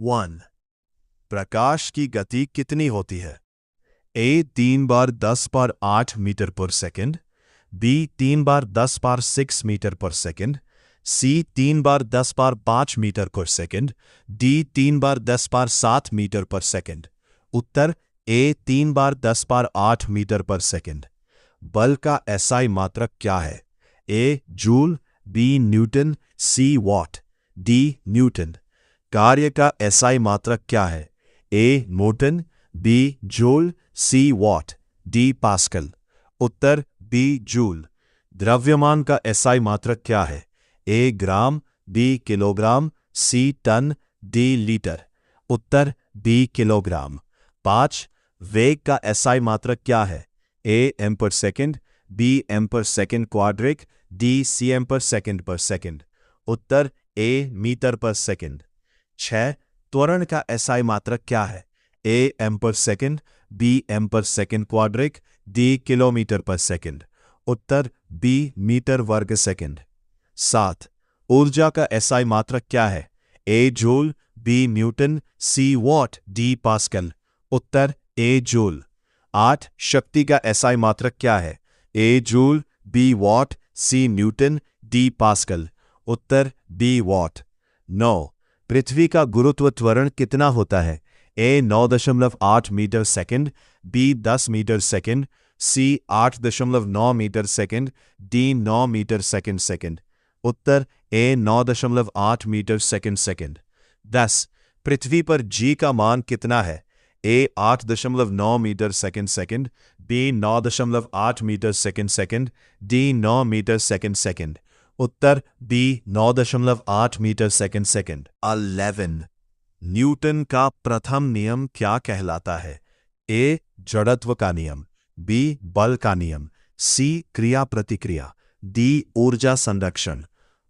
1. प्रकाश की गति कितनी होती है? ए 3 बार 10 बार 8 मीटर पर सेकंड, बी 3 बार 10 बार 6 मीटर पर सेकंड, सी 3 बार 10 बार 5 मीटर पर सेकंड, डी 3 बार 10 बार 7 मीटर पर सेकंड। उत्तर ए 3 बार 10 बार 8 मीटर पर सेकंड। बल का एसआई मात्रक क्या है? A joule, B newton, C watt, D newton. कार्य का एसआई मात्रक क्या है? A Newton, B joule, C watt, D pascal. उत्तर बी जूल। द्रव्यमान का एसआई मात्रक क्या है? A gram, B kilogram, C ton, D litre. उत्तर बी किलोग्राम। 5. वेग का एसआई मात्रक क्या है? A M per second, B M per second quadric, D C M per second. उत्तर ए मीटर पर सेकंड। 6. त्वरण का एसआई मात्रक क्या है? A M per second, B M per second quadric, D kilometre पर सेकंड। उत्तर बी मीटर वर्ग सेकंड। 7. ऊर्जा का एसआई मात्रक क्या है? A joule, B newton, C watt, D pascal. उत्तर ए जूल। 8. शक्ति का एसआई मात्रक क्या है? A joule, B watt, C newton, D pascal. उत्तर बी वॉट। 9. पृथ्वी का गुरुत्व त्वरण कितना होता है? A 9.8 metre second, B 10 metre second, C 8.9 metre second, D 9 metre second. उत्तर ए 9.8 मीटर सेकंड। 10. पृथ्वी पर जी का मान कितना है? A 8.9 metre second, B 9.8 metre second, D 9 metre second. उत्तर बी 9.8 मीटर सेकंड। 11. न्यूटन का प्रथम नियम क्या कहलाता है? ए जड़त्व का नियम, बी बल का नियम, सी क्रिया प्रतिक्रिया, डी ऊर्जा संरक्षण।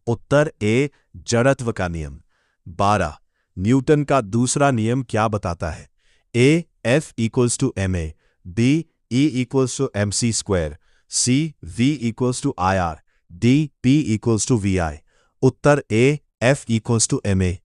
उत्तर ए जड़त्व का नियम। 12. न्यूटन का दूसरा नियम क्या बताता है? A F equals to M A, B E equals to M C square, C V equals to I R, D P equals to V I. उत्तर A F equals to M A.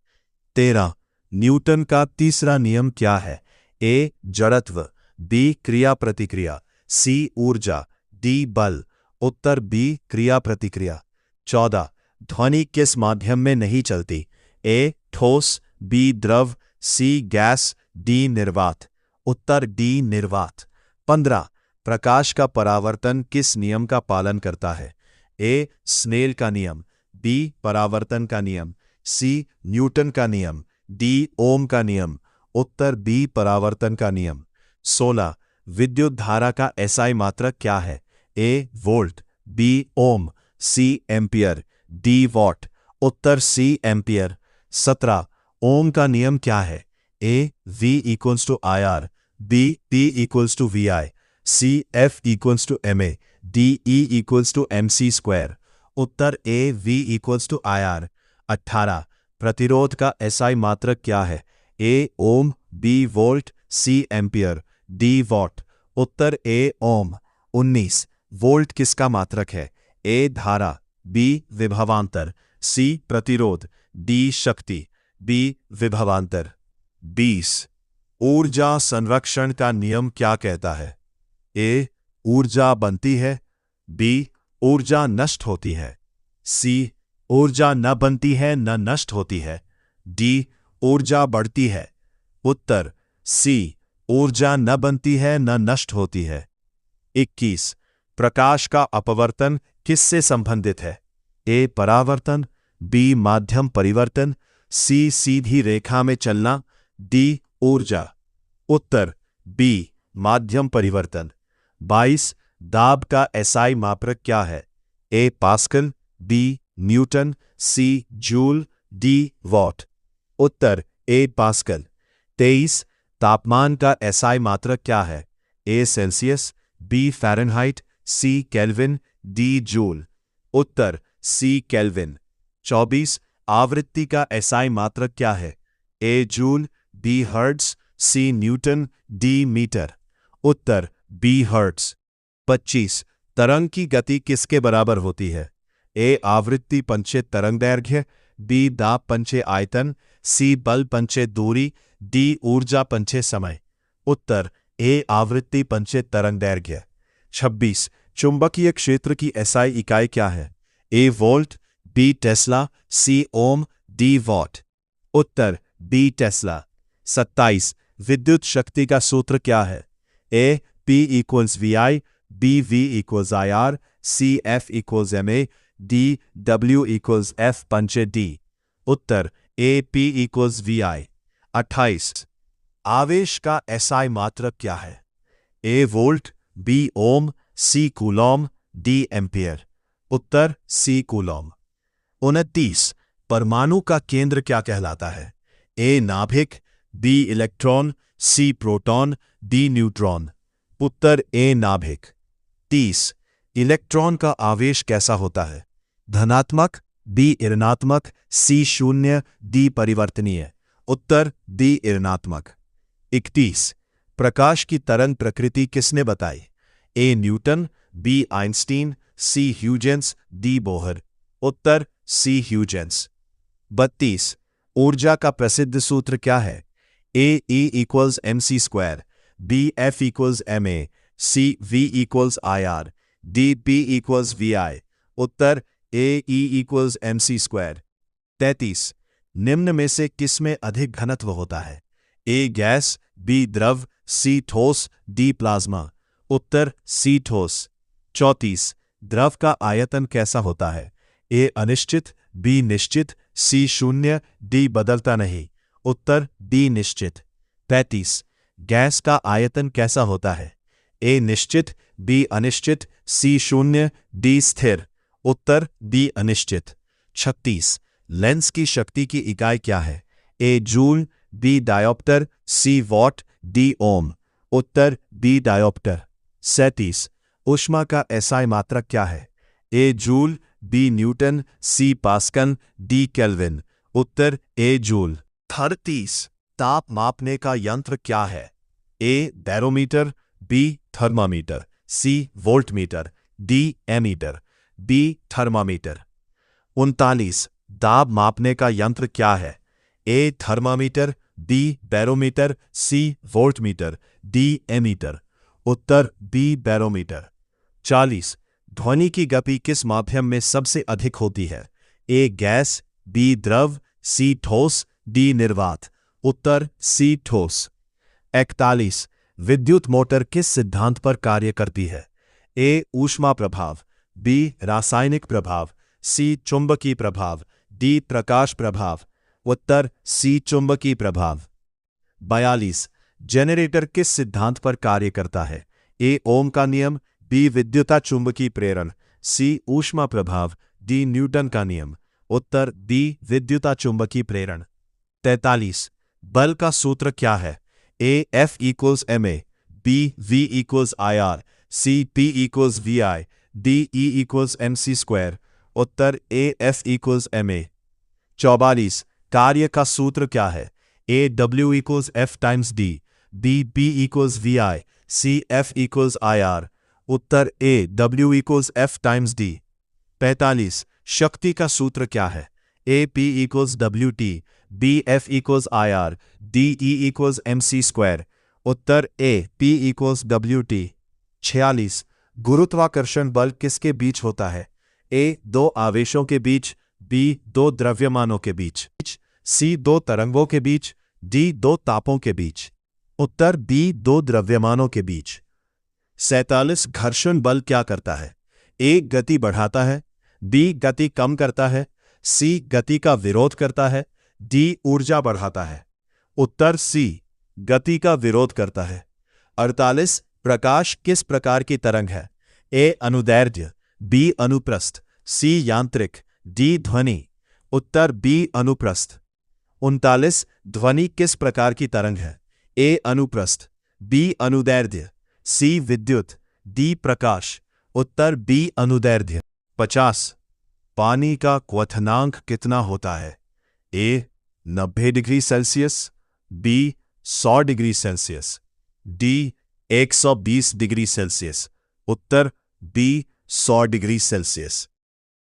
13. Newton का तीसरा नियम क्या है? ए जड़त्व, B क्रिया प्रतिक्रिया, सी ऊर्जा, डी बल। उत्तर बी क्रिया प्रतिक्रिया। 14. ध्वनि किस माध्यम में नहीं चलती? ए ठोस, बी द्रव, सी गैस, डी निर्वात। उत्तर डी निर्वात। 15. प्रकाश का परावर्तन किस नियम का पालन करता है? ए स्नेल का नियम, बी परावर्तन का नियम, सी न्यूटन का नियम, डी ओम का नियम। उत्तर बी परावर्तन का नियम। 16. विद्युत धारा का एसआई मात्रक क्या है? A volt, B ohm, C ampere, D watt. उत्तर सी एम्पियर। 17. ओम का नियम क्या है? A V equals to I R, B P equals to V I, C F equals to M A, D E equals to M C square. उत्तर A V equals to I R. 18. प्रतिरोध का SI मात्रक क्या है? A ohm, B volt, C ampere, D watt. उत्तर ए ओम। 19. Volt किसका मात्रक है? ए धारा, बी विभवांतर, सी प्रतिरोध, डी शक्ति, बी विभवांतर। 20. ऊर्जा संरक्षण का नियम क्या कहता है? ए ऊर्जा बनती है, बी ऊर्जा नष्ट होती है, सी ऊर्जा न बनती है न नष्ट होती है, डी ऊर्जा बढ़ती है। उत्तर सी ऊर्जा न बनती है न नष्ट होती है। 21. प्रकाश का अपवर्तन किससे संबंधित है? ए परावर्तन, बी माध्यम परिवर्तन, सी सीधी रेखा में चलना, डी ऊर्जा। उत्तर बी माध्यम परिवर्तन। 22. दाब का एसआई मात्रक क्या है? A pascal, B newton, C joule, D watt. उत्तर ए पास्कल। 23. तापमान का एसआई मात्रक क्या है? A Celsius, B Fahrenheit, C kelvin, D joule. उत्तर सी केल्विन। 24. आवृत्ति का एसआई मात्रक क्या है? A joule, B hertz, C newton, D metre. उत्तर बी हर्ट्ज। 25. तरंग की गति किसके बराबर होती है? ए आवृत्ति पंचे तरंग दैर्घ्य, बी दाब पंचे आयतन, सी बल पंचे दूरी, डी ऊर्जा पंचे समय। उत्तर ए आवृत्ति पंचे तरंग दैर्घ्य। 26 चुंबकीय क्षेत्र की एसआई इकाई क्या है? A volt, B tesla, C ohm, D watt. उत्तर बी टेस्ला। 27 विद्युत शक्ति का सूत्र क्या है? A P equals V I, B V equals I R, C F equals M A, D W equals F पंचे डी। उत्तर A P equals V I. 28 आवेश का एसआई मात्रक क्या है? A volt, B ohm, C coulomb, D ampere. उत्तर C coulomb. 29 परमाणु का केंद्र क्या कहलाता है? ए नाभिक, B electron, C proton, D neutron. उत्तर ए नाभिक। 30 इलेक्ट्रॉन का आवेश कैसा होता है? धनात्मक, बी ऋणात्मक, सी शून्य, डी परिवर्तनीय। उत्तर डी ऋणात्मक। 31 प्रकाश की तरंग प्रकृति किसने बताई? A Newton, B Einstein, C Huygens, D Bohr. उत्तर सी ह्यूजेंस। 32 ऊर्जा का प्रसिद्ध सूत्र क्या है? A E equals M C square, B F equals M A, C V equals I R, D P equals V I. उत्तर A E equals M C square. 33 निम्न में से किसमें अधिक घनत्व होता है? ए गैस, बी द्रव, सी ठोस, डी प्लाज्मा। उत्तर सी ठोस। 34 द्रव का आयतन कैसा होता है? ए अनिश्चित, बी निश्चित, सी शून्य, डी बदलता नहीं। उत्तर डी निश्चित। 35 गैस का आयतन कैसा होता है? ए निश्चित, बी अनिश्चित, सी शून्य, डी स्थिर। उत्तर डी अनिश्चित। 36 लेंस की शक्ति की इकाई क्या है? A joule, B dioptre, C watt, D ohm. उत्तर बी डायोप्टर। 37 ऊष्मा का एसआई मात्रक क्या है? A joule, B newton, C pascal, D kelvin. उत्तर ए जूल। 38 ताप मापने का यंत्र क्या है? A barometer, B thermometer, C voltmeter, D ammeter, B thermometer. 39 दाब मापने का यंत्र क्या है? A thermometer, B barometer, C voltmeter, D ammeter. उत्तर बी बैरोमीटर। 40 ध्वनि की गति किस माध्यम में सबसे अधिक होती है? ए गैस, बी द्रव, सी ठोस, डी निर्वात। उत्तर सी ठोस। 41 विद्युत मोटर किस सिद्धांत पर कार्य करती है? ए ऊष्मा प्रभाव, बी रासायनिक प्रभाव, सी चुंबकीय प्रभाव, डी प्रकाश प्रभाव। उत्तर सी चुंबकीय प्रभाव। 42 जनरेटर किस सिद्धांत पर कार्य करता है? ए ओम का नियम, बी विद्युता चुंबकीय प्रेरण, सी ऊष्मा प्रभाव, डी न्यूटन का नियम। उत्तर बी विद्युता चुंबकीय प्रेरण। 43 बल का सूत्र क्या है? A F equals M A, B V equals I R, C P equals V I, D E equals M C square. उत्तर A F equals M A. 44 कार्य का सूत्र क्या है? A W equals F times D, B P equals V I, C F equals I R. उत्तर A W equals F times D. 45 शक्ति का सूत्र क्या है? A P equals W T, B F equals I R, D E equals M C square. उत्तर A P equals W T. 46 गुरुत्वाकर्षण बल किसके बीच होता है? ए दो आवेशों के बीच, बी दो द्रव्यमानों के बीच, सी दो तरंगों के बीच, डी दो तापों के बीच। उत्तर बी दो द्रव्यमानों के बीच। 47 घर्षण बल क्या करता है? ए गति बढ़ाता है, बी गति कम करता है, सी गति का विरोध करता है, डी ऊर्जा बढ़ाता है। उत्तर सी गति का विरोध करता है। 48 प्रकाश किस प्रकार की तरंग है? ए अनुदैर्ध्य, बी अनुप्रस्थ, सी यांत्रिक, डी ध्वनि। उत्तर बी अनुप्रस्थ। 39 ध्वनि किस प्रकार की तरंग है? ए अनुप्रस्थ, बी अनुदैर्ध्य, सी विद्युत, डी प्रकाश। उत्तर बी अनुदैर्ध्य। 50 पानी का क्वथनांक कितना होता है? A 90 degree Celsius, B 100 degree Celsius, D 120 degree Celsius. उत्तर बी 100 डिग्री सेल्सियस।